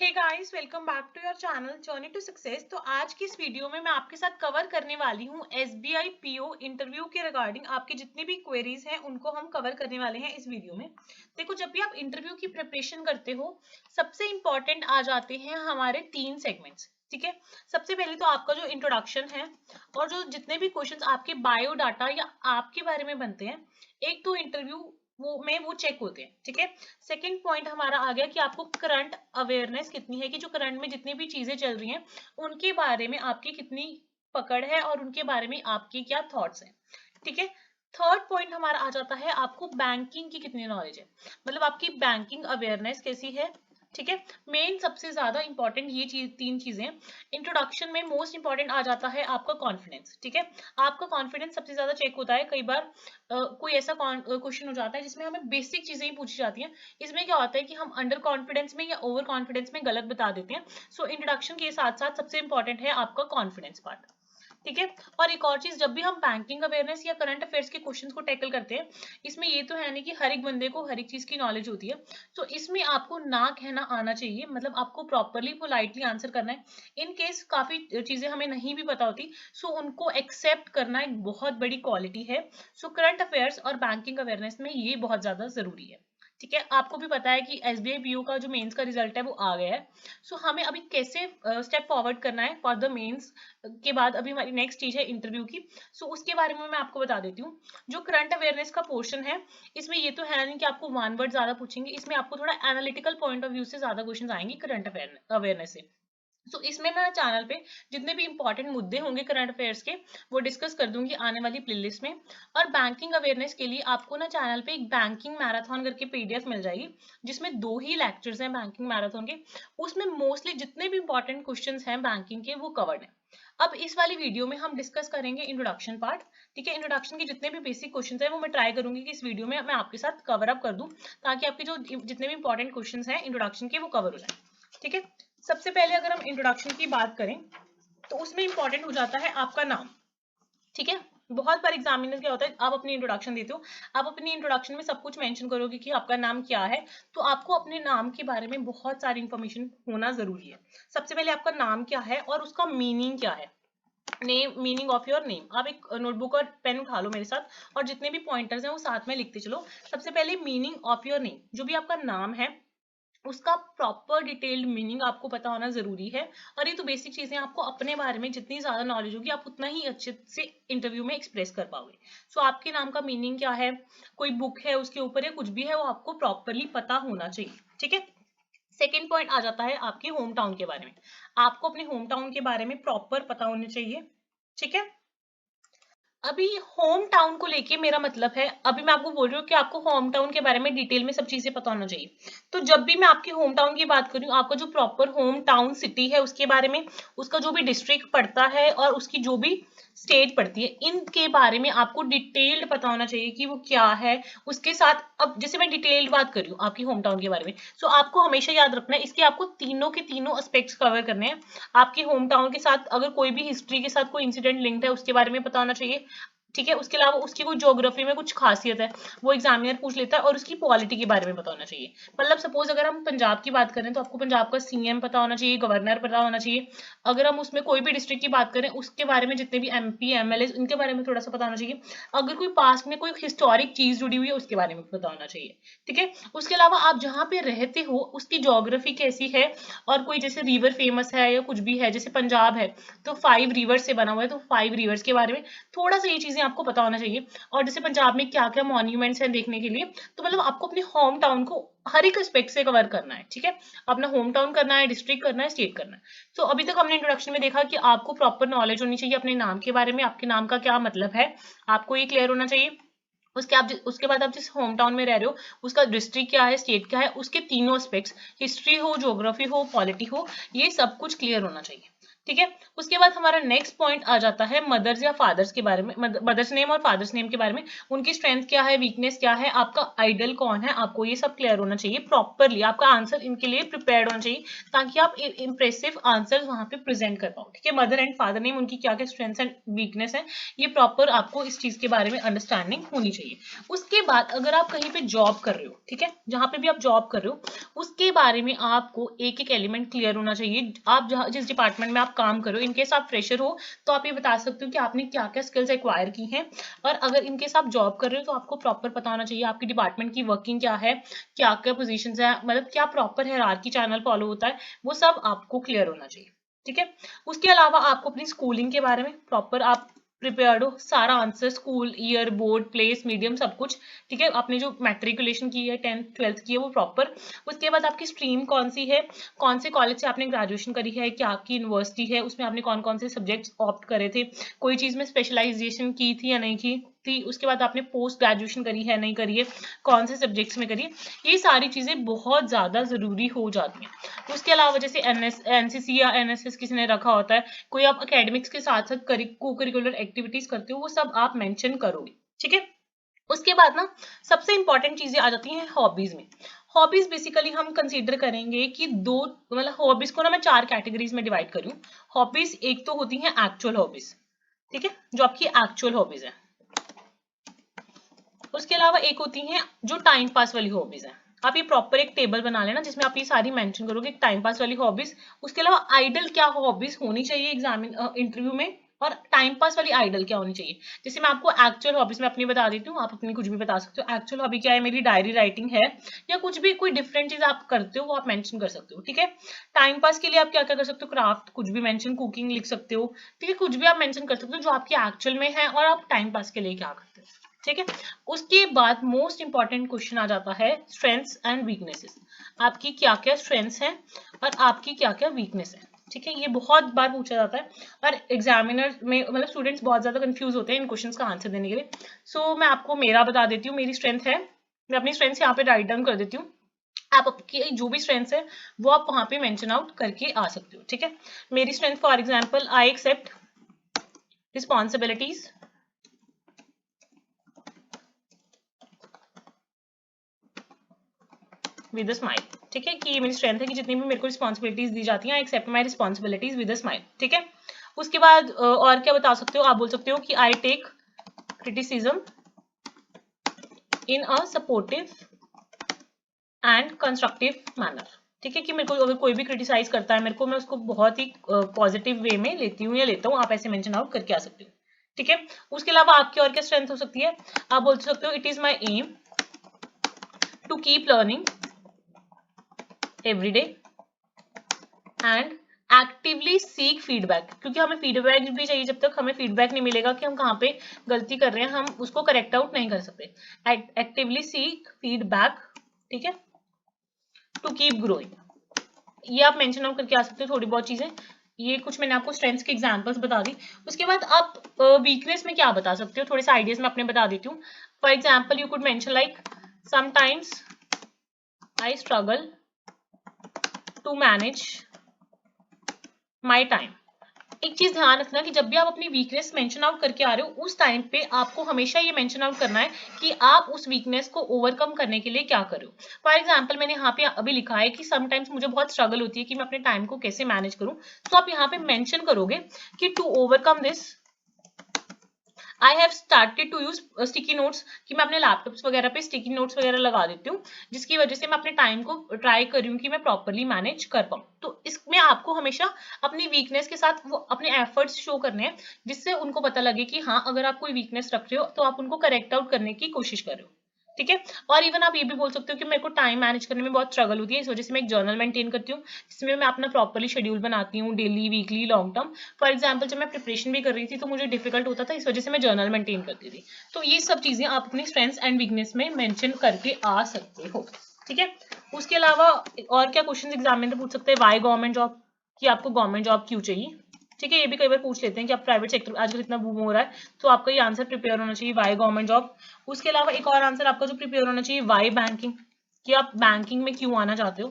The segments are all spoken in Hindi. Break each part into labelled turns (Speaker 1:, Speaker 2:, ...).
Speaker 1: Hey guys, welcome back to your channel journey to success. तो आज की इस वीडियो में मैं आपके साथ कवर करने वाली हूँ एसबीआई पीओ इंटरव्यू के रिगार्डिंग आपकी जितनी भी क्वेरीज हैं उनको हम कवर करने वाले हैं इस वीडियो में। देखो, जब भी आप इंटरव्यू की प्रिपरेशन करते हो सबसे इंपॉर्टेंट आ जाते हैं हमारे 3 सेगमेंट्स। ठीक है, सबसे पहले तो आपका जो इंट्रोडक्शन है और जो जितने भी क्वेश्चंस आपके बायोडाटा या आपके बारे में बनते हैं, एक तो इंटरव्यू वो चेक होते हैं। ठीक है, सेकंड पॉइंट हमारा आ गया कि आपको करंट अवेयरनेस कितनी है, कि जो करंट में जितनी भी चीजें चल रही हैं उनके बारे में आपकी कितनी पकड़ है और उनके बारे में आपकी क्या थॉट्स हैं। ठीक है, थर्ड पॉइंट हमारा आ जाता है आपको बैंकिंग की कितनी नॉलेज है, मतलब आपकी बैंकिंग अवेयरनेस कैसी है। ठीक है, मेन सबसे ज्यादा इंपॉर्टेंट ये तीन चीजें। इंट्रोडक्शन में मोस्ट इंपॉर्टेंट आ जाता है आपका कॉन्फिडेंस। ठीक है, आपका कॉन्फिडेंस सबसे ज्यादा चेक होता है। कई बार कोई ऐसा क्वेश्चन हो जाता है जिसमें हमें बेसिक चीजें ही पूछी जाती हैं। इसमें क्या होता है कि हम अंडर कॉन्फिडेंस में या ओवर कॉन्फिडेंस में गलत बता देते हैं। सो इंट्रोडक्शन के साथ साथ सबसे इंपॉर्टेंट है आपका कॉन्फिडेंस पार्ट। ठीक है, और एक और चीज, जब भी हम बैंकिंग अवेयरनेस या करंट अफेयर्स के क्वेश्चंस को टैकल करते हैं, इसमें ये तो है नहीं कि हर एक बंदे को हर एक चीज की नॉलेज होती है। तो इसमें आपको ना कहना आना चाहिए, मतलब आपको प्रॉपरली पोलाइटली आंसर करना है। इन केस काफी चीजें हमें नहीं भी पता होती, सो उनको एक्सेप्ट करना एक बहुत बड़ी क्वालिटी है। सो करंट अफेयर्स और बैंकिंग अवेयरनेस में ये बहुत ज्यादा जरूरी है। ठीक है, आपको भी पता है कि एसबीआई पीओ का जो मेंस का रिजल्ट है वो आ गया है। सो हमें अभी कैसे स्टेप फॉरवर्ड करना है फॉर द मेंस के बाद अभी हमारी नेक्स्ट चीज है इंटरव्यू की। सो उसके बारे में मैं आपको बता देती हूँ। जो करंट अवेयरनेस का पोर्शन है, इसमें ये तो है नहीं कि आपको वन वर्ड ज्यादा पूछेंगे, इसमें आपको थोड़ा एनालिटिकल पॉइंट ऑफ व्यू से ज्यादा क्वेश्चन आएंगे करंट अवेयरनेस से। सो इसमें मैं चैनल पे जितने भी इंपॉर्टेंट मुद्दे होंगे करंट अफेयर्स के वो डिस्कस कर दूंगी आने वाली प्लेलिस्ट में। और बैंकिंग अवेयरनेस के लिए आपको ना चैनल पे एक बैंकिंग मैराथन करके पीडीएफ मिल जाएगी, जिसमें 2 ही लेक्चर्स हैं बैंकिंग मैराथन के। उसमें मोस्टली जितने भी इंपॉर्टेंट क्वेश्चंस हैं बैंकिंग के वो कवर्ड है। अब इस वाली वीडियो में हम डिस्कस करेंगे इंट्रोडक्शन पार्ट। ठीक है, इंट्रोडक्शन के जितने भी बेसिक क्वेश्चंस हैं वो मैं ट्राई करूंगी कि इस वीडियो में मैं आपके साथ कवर अप कर दूं, ताकि आपके जो जितने भी इंपॉर्टेंट क्वेश्चंस हैं इंट्रोडक्शन के वो कवर हो जाए। ठीक है, सबसे पहले अगर हम इंट्रोडक्शन की बात करें तो उसमें इंपॉर्टेंट हो जाता है आपका नाम। ठीक है, बहुत बार एग्जामिनर क्या होता है, आप अपनी इंट्रोडक्शन देते हो, आप अपनी इंट्रोडक्शन में सब कुछ मेंशन करोगे कि आपका नाम क्या है। तो आपको अपने नाम के बारे में बहुत सारी इंफॉर्मेशन होना जरूरी है। सबसे पहले आपका नाम क्या है और उसका मीनिंग क्या है। Name, meaning of your name. आप एक नोटबुक और पेन उठा लो मेरे साथ और जितने भी पॉइंटर्स हैं वो साथ में लिखते चलो। सबसे पहले मीनिंग ऑफ योर नेम, जो भी आपका नाम है उसका प्रॉपर डिटेल्ड मीनिंग आपको पता होना जरूरी है। और ये तो बेसिक चीजें, आपको अपने बारे में जितनी ज्यादा नॉलेज होगी आप उतना ही अच्छे से इंटरव्यू में एक्सप्रेस कर पाओगे। सो आपके नाम का मीनिंग क्या है, कोई बुक है उसके ऊपर या कुछ भी है, वो आपको प्रॉपरली पता होना चाहिए। ठीक है, सेकेंड पॉइंट आ जाता है आपके होम टाउन के बारे में। आपको अपने होम टाउन के बारे में प्रॉपर पता होना चाहिए। ठीक है, अभी होम टाउन को लेके मेरा मतलब है, अभी मैं आपको बोल रही हूँ कि आपको होम टाउन के बारे में डिटेल में सब चीजें पता होना चाहिए। तो जब भी मैं आपकी होम टाउन की बात करूँ, आपका जो प्रॉपर होम टाउन सिटी है उसके बारे में, उसका जो भी डिस्ट्रिक्ट पड़ता है और उसकी जो भी स्टेट पड़ती है, इनके बारे में आपको डिटेल्ड पता होना चाहिए कि वो क्या है। उसके साथ अब जैसे मैं डिटेल्ड बात कर रही हूँ आपकी होम टाउन के बारे में, सो आपको हमेशा याद रखना है इसके आपको तीनों के तीनों एस्पेक्ट्स कवर करने हैं। आपकी होम टाउन के साथ अगर कोई भी हिस्ट्री के साथ कोई इंसिडेंट लिंक्ड है उसके बारे में पता होना चाहिए। ठीक है, उसके अलावा उसकी कोई ज्योग्राफी में कुछ खासियत है वो एग्जामिनर पूछ लेता है, और उसकी पॉलिटी के बारे में पता होना चाहिए। मतलब सपोज अगर हम पंजाब की बात करें तो आपको पंजाब का सीएम पता होना चाहिए, गवर्नर पता होना चाहिए। अगर हम उसमें कोई भी डिस्ट्रिक्ट की बात करें उसके बारे में जितने भी एमपी एमएलए उनके बारे में थोड़ा सा पता होना चाहिए। अगर कोई पास में कोई हिस्टोरिक चीज जुड़ी हुई है उसके बारे में पता होना चाहिए। ठीक है, उसके अलावा आप जहाँ पे रहते हो उसकी ज्योग्राफी कैसी है, और कोई जैसे रिवर फेमस है या कुछ भी है, जैसे पंजाब है तो 5 रिवर्स से बना हुआ है, तो 5 रिवर्स के बारे में थोड़ा सा ये चीजें आपको पता होना चाहिए। और जैसे पंजाब में क्या क्या मॉन्यूमेंट्स हैं देखने के लिए, तो मतलब आपको अपने होम टाउन को हर एक एस्पेक्ट से कवर करना है। ठीक है, अपना होम टाउन करना है, डिस्ट्रिक्ट करना है, स्टेट करना है। तो अभी तक हमने इंट्रोडक्शन में देखा कि आपको प्रॉपर नॉलेज होनी चाहिए अपने नाम के बारे में, आपके नाम का क्या मतलब है आपको ये क्लियर होना चाहिए। उसके बाद आप जिस होम टाउन में रह रहे हो उसका डिस्ट्रिक्ट क्या है, स्टेट क्या है, उसके तीनों एस्पेक्ट्स, हिस्ट्री हो, ज्योग्राफी हो, पॉलिटी हो, ये सब कुछ क्लियर होना चाहिए। ठीक है। उसके बाद हमारा नेक्स्ट पॉइंट आ जाता है मदर्स या फादर्स के बारे में, मदर्स नेम और फादर्स नेम के बारे में। उनकी स्ट्रेंथ क्या है, वीकनेस क्या है, आपका आइडल कौन है, आपको ये सब क्लियर होना चाहिए प्रॉपरली। आपका आंसर इनके लिए प्रिपेयर्ड होना चाहिए ताकि आप इंप्रेसिव आंसर वहां पे प्रेजेंट कर पाओ। ठीक है, मदर एंड फादर नेम, उनकी क्या क्या स्ट्रेंथ्स एंड वीकनेस है, ये प्रॉपर आपको इस चीज के बारे में अंडरस्टैंडिंग होनी चाहिए। उसके बाद अगर आप कहीं पे जॉब कर रहे हो, ठीक है, जहां पे भी आप जॉब कर रहे हो उसके बारे में आपको एक एक एलिमेंट क्लियर होना चाहिए। आप जहां जिस डिपार्टमेंट में आप काम कर रहे हो, इनकेस आप फ्रेशर हो तो आप ये बता सकते हो कि आपने क्या क्या स्किल्स एक्वायर की हैं। और अगर इनकेस आप जॉब कर रहे हो तो आपको प्रॉपर पता होना चाहिए आपकी डिपार्टमेंट की वर्किंग क्या है, क्या क्या पोजीशंस है, मतलब क्या प्रॉपर हायरार्की चैनल फॉलो होता है, वो सब आपको क्लियर होना चाहिए। ठीक है। उसके अलावा आपको अपनी स्कूलिंग के बारे में प्रॉपर आप प्रिपेयर्ड हो, सारा answer, school, year, board, place, medium, सब कुछ। ठीक है, आपने जो मैट्रिकुलेशन की है, 10th 12th की है, वो प्रॉपर। उसके बाद आपकी स्ट्रीम कौन सी है, कौन से कॉलेज से आपने ग्रेजुएशन करी है, क्या आपकी यूनिवर्सिटी है, उसमें आपने कौन कौन से सब्जेक्ट्स ऑप्ट करे थे, कोई चीज में स्पेशलाइजेशन की थी या नहीं की थी, उसके बाद आपने पोस्ट ग्रेजुएशन करी है नहीं करी है, कौन से सब्जेक्ट्स में करी है, ये सारी चीजें बहुत ज्यादा जरूरी हो जाती हैं। उसके अलावा जैसे एनसीसी या एनएसएस किसी ने रखा होता है, कोई आप एकेडमिक्स के साथ साथ को करिकुलर एक्टिविटीज करते हो, वो सब आप मेंशन करोगे। ठीक है। उसके बाद ना सबसे इंपॉर्टेंट चीजें आ जाती हैं हॉबीज में। हॉबीज बेसिकली हम कंसीडर करेंगे कि दो, मतलब हॉबीज को ना मैं 4 कैटेगरीज में डिवाइड करूं। हॉबीज एक तो होती हैं एक्चुअल हॉबीज, ठीक है, जो आपकी एक्चुअल हॉबीज है। उसके अलावा एक होती हैं जो टाइम पास वाली हॉबीज है। आप ये प्रॉपर एक टेबल बना लेना जिसमें आप ये सारी मेंशन करोगे, टाइम पास वाली हॉबीज। उसके अलावा आइडल क्या हॉबीज होनी चाहिए इंटरव्यू में, और टाइम पास वाली आइडल क्या होनी चाहिए। जैसे मैं आपको एक्चुअल हॉबीज में अपनी बता देती हूँ, आप अपनी कुछ भी बता सकते हो। एक्चुअल हॉबी क्या है, मेरी डायरी राइटिंग है, या कुछ भी कोई डिफरेंट चीज आप करते हो वो आप मेंशन कर सकते हो। ठीक है। टाइम पास के लिए आप क्या क्या कर सकते हो, क्राफ्ट, कुछ भी मेंशन, कुकिंग लिख सकते हो। ठीक है, कुछ भी आप मेंशन कर सकते हो जो आपके एक्चुअल में है और आप टाइम पास के लिए क्या करते हो। ठीक है। उसके बाद मोस्ट इंपॉर्टेंट क्वेश्चन आ जाता है स्ट्रेंथ्स एंड वीकनेसेस। आपकी क्या क्या स्ट्रेंथ्स हैं और आपकी क्या क्या वीकनेस है। ठीक है, ये बहुत बार पूछा जाता है और एग्जामिनर में मतलब स्टूडेंट्स बहुत ज्यादा कंफ्यूज होते हैं इन क्वेश्चंस का आंसर देने के लिए। सो मैं आपको मेरा बता देती हूँ, मेरी स्ट्रेंथ है, मैं अपनी स्ट्रेंथ्स यहाँ पे राइट डाउन कर देती हूँ। आप आपकी जो भी स्ट्रेंथ्स है वो आप वहां पे मेंशन आउट करके आ सकते हो। ठीक है। मेरी strength for example, I accept responsibilities with a smile. ठीक है, कि ये मेरी स्ट्रेंथ है कि जितनी भी मेरे को रिस्पॉन्सिबिलिटीज दी जाती हैं, I accept my responsibilities with a smile. ठीक है। उसके बाद और क्या बता सकते हो, आप बोल सकते हो कि I take criticism in a supportive and constructive manner. ठीक है, कि मेरे को अगर कोई भी क्रिटिसाइज करता है मेरे को, मैं उसको बहुत ही पॉजिटिव वे में लेती हूँ या लेता हूँ। आप ऐसे मेंशन आउट करके आ सकते हो। ठीक है। उसके अलावा आपकी और क्या स्ट्रेंथ हो सकती है, आप बोल सकते हो it is my aim to keep learning every day and actively seek feedback. क्योंकि हमें फीडबैक भी चाहिए, जब तक हमें फीडबैक नहीं मिलेगा कि हम कहाँ पे गलती कर रहे हैं हम उसको करेक्ट आउट नहीं कर सकते। एक्टिवली सीक फीडबैक, ठीक है, टू कीप ग्रोइंग। ये आप मेंशन आउट करके आ सकते हो थोड़ी बहुत चीजें। ये कुछ मैंने आपको स्ट्रेंथ्स के एग्जांपल्स बता दी। उसके बाद आप वीकनेस में क्या बता सकते हो, थोड़े से आइडियाज मैं अपने बता देती हूँ। For example you could mention like sometimes I struggle to manage my time. एक चीज ध्यान रखना कि जब भी आप अपनी वीकनेस मेंशन आउट करके आ रहे हो उस टाइम पे आपको हमेशा ये मेंशन आउट करना है कि आप उस वीकनेस को ओवरकम करने के लिए क्या करो। फॉर एग्जांपल मैंने यहाँ पे अभी लिखा है कि समटाइम्स मुझे बहुत स्ट्रगल होती है कि मैं अपने टाइम को कैसे मैनेज करूं। तो आप यहाँ पे मेंशन करोगे कि to overcome this I have started to use sticky notes, कि मैं अपने लैपटॉप्स वगैरह पे स्टिकी नोट्स वगैरह लगा देती हूँ, जिसकी वजह से मैं अपने टाइम को ट्राई कर रही हूँ कि मैं प्रॉपरली मैनेज कर पाऊँ। तो इसमें आपको हमेशा अपनी वीकनेस के साथ वो अपने एफर्ट्स शो करने हैं, जिससे उनको पता लगे कि हाँ अगर आप कोई वीकनेस रख रहे हो तो आप उनको करेक्ट आउट करने की कोशिश कर रहे हो। ठीक है। और इवन आप ये भी बोल सकते हो कि मेरे को टाइम मैनेज करने में बहुत स्ट्रगल होती है, इस वजह से मैं एक जर्नल मेंटेन करती हूँ जिसमें मैं अपना प्रॉपरली शेड्यूल बनाती हूँ, daily, weekly, long term. For example जब मैं प्रिपरेशन भी कर रही थी तो मुझे डिफिकल्ट होता था, इस वजह से मैं जर्नल मेंटेन करती थी। तो ये सब चीजें आप अपनी स्ट्रेंथ्स एंड वीकनेस में मेंशन करके आ सकते हो। ठीक है। उसके अलावा और क्या क्वेश्चन एग्जाम में पूछ सकते हैं, वाई गवर्नमेंट जॉब, कि आपको गवर्नमेंट जॉब क्यों चाहिए। ठीक है, ये भी कई बार पूछ लेते हैं कि आप प्राइवेट सेक्टर आजकल इतना बूम हो रहा है, तो आपका ये आंसर प्रिपेयर होना चाहिए, वाई गवर्नमेंट जॉब। उसके अलावा एक और आंसर आपका जो प्रिपेयर होना चाहिए, वाई बैंकिंग, कि आप बैंकिंग में क्यों आना चाहते हो।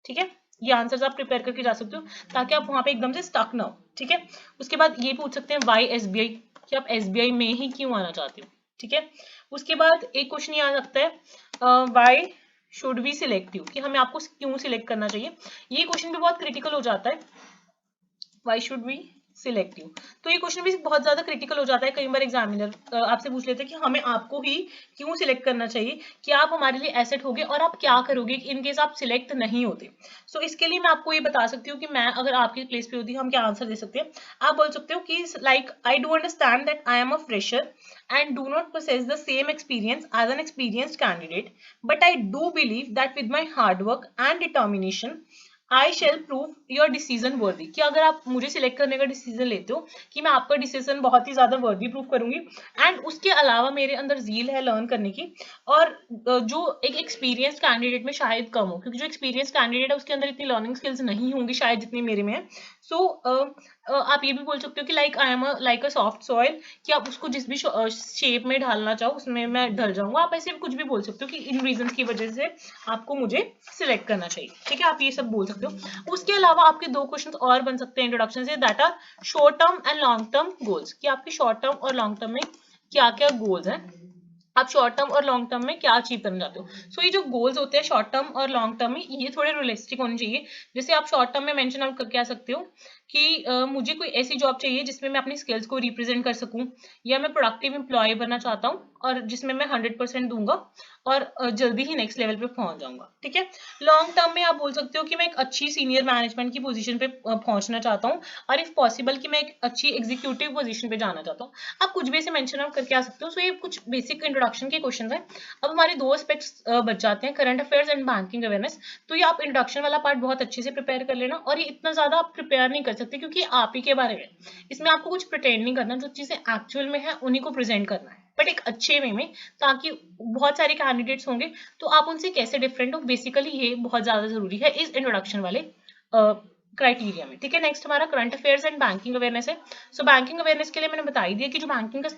Speaker 1: ठीक है, ये आंसर्स आप प्रिपेयर करके जा सकते हो ताकि आप वहां पे एकदम से स्टक ना हो, ठीक है। उसके बाद ये पूछ सकते हैं वाई एसबीआई, कि आप एसबीआई में ही क्यों आना चाहते हो, ठीक है। उसके बाद एक क्वेश्चन ये आ सकता है why should we select you, कि हमें आपको क्यों सिलेक्ट करना चाहिए। ये क्वेश्चन भी बहुत क्रिटिकल हो जाता है, why should we select you. तो ये क्वेश्चन भी बहुत ज्यादा क्रिटिकल हो जाता है, कई बार एग्जामिनर आपसे पूछ लेते हैं कि हमें आपको ही क्यों सिलेक्ट करना चाहिए, कि आप हमारे लिए एसेट होगे और आप क्या करोगे इन केस आप सिलेक्ट नहीं होते। सो इसके लिए मैं आपको ये बता सकती हूँ कि मैं अगर आपकी प्लेस पे होती हम क्या आंसर दे सकते हैं। आप बोल सकते हो कि like I do understand that I am a fresher and do not possess the same experience as an experienced candidate, but I do believe that with my hard work and determination I shall prove your decision वर्दी, कि अगर आप मुझे सिलेक्ट करने का डिसीजन लेते हो कि मैं आपका डिसीजन बहुत ही ज्यादा वर्दी प्रूव करूंगी। एंड उसके अलावा मेरे अंदर जील है लर्न करने की, और जो एक एक्सपीरियंस कैंडिडेट में शायद कम हो, क्योंकि जो एक्सपीरियंस कैंडिडेट है उसके अंदर इतनी लर्निंग स्किल्स नहीं होंगी शायद जितनी मेरे में है। सो आप ये भी बोल सकते हो कि like I am like a soft soil, कि आप उसको जिस भी शेप में ढालना चाहो उसमें मैं ढल जाऊंगा। आप ऐसे भी कुछ भी बोल सकते हो कि इन रीजंस की वजह से आपको मुझे सिलेक्ट करना चाहिए, ठीक है। आप ये सब बोल सकते हो। उसके अलावा आपके दो क्वेश्चन और बन सकते हैं इंट्रोडक्शन से, that are short term and long term goals, कि आपके शॉर्ट टर्म और लॉन्ग टर्म में क्या क्या गोल्स हैं, आप शॉर्ट टर्म और लॉन्ग टर्म में क्या अचीव करना चाहते हो। सो ये जो गोल्स होते हैं शॉर्ट टर्म और लॉन्ग टर्म में, ये थोड़े रियलिस्टिक होने चाहिए। जैसे आप शॉर्ट टर्म में मेंशन आप करके आ सकते हो कि मुझे कोई ऐसी जॉब चाहिए जिसमें मैं अपनी स्किल्स को रिप्रेजेंट कर सकूं, या मैं प्रोडक्टिव एम्प्लॉय बनना चाहता हूँ और जिसमें मैं 100% दूंगा और जल्दी ही नेक्स्ट लेवल पे पहुंच जाऊंगा, ठीक है। लॉन्ग टर्म में आप बोल सकते हो कि मैं एक अच्छी सीनियर मैनेजमेंट की पोजीशन पे पहुंचना चाहता हूँ, और इफ पॉसिबल कि मैं एक अच्छी एग्जीक्यूटिव पोजीशन पे जाना चाहता हूँ। आप कुछ भी ऐसे मेंशन आउट करके आ सकते हो। सो ये कुछ बेसिक इंट्रोडक्शन के क्वेश्चन है। अब हमारे दो एस्पेक्ट्स बच जाते हैं, current affairs and banking awareness. तो ये आप इंट्रोडक्शन वाला पार्ट बहुत अच्छे से प्रिपेयर कर लेना, और ये इतना ज्यादा आप प्रिपेयर नहीं कर सकते क्योंकि आप ही के बारे में, इसमें आपको कुछ प्रिटेंड नहीं करना, जो चीजें एक्चुअल में है उन्हीं को प्रेजेंट करना है, बट एक अच्छे वे में, ताकि बहुत सारे कैंडिडेट्स होंगे तो आप उनसे कैसे डिफरेंट हो। बेसिकली ये बहुत ज्यादा जरूरी है इस इंट्रोडक्शन वाले क्राइटेरिया में, ठीक है। नेक्स्ट हमारा current affairs and banking awareness है। सो बैंकिंग अवेयरनेस के लिए मैंने बता ही दिया कि जो बैंकिंग का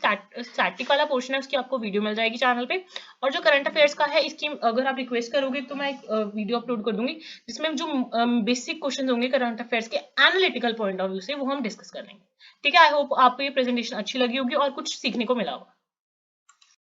Speaker 1: स्टैटिक वाला पोर्शन है उसकी आपको वीडियो मिल जाएगी चैनल पे, और जो करंट अफेयर्स का है इसकी अगर आप रिक्वेस्ट करोगे तो मैं एक वीडियो अपलोड कर दूंगी जिसमें जो बेसिक क्वेश्चन होंगे करंट अफेयर्स के एनालिटिकल पॉइंट ऑफ व्यू से वो हम डिस्कस कर लेंगे, ठीक है। आई होप आपको ये प्रेजेंटेशन अच्छी लगी होगी और कुछ सीखने को मिला होगा।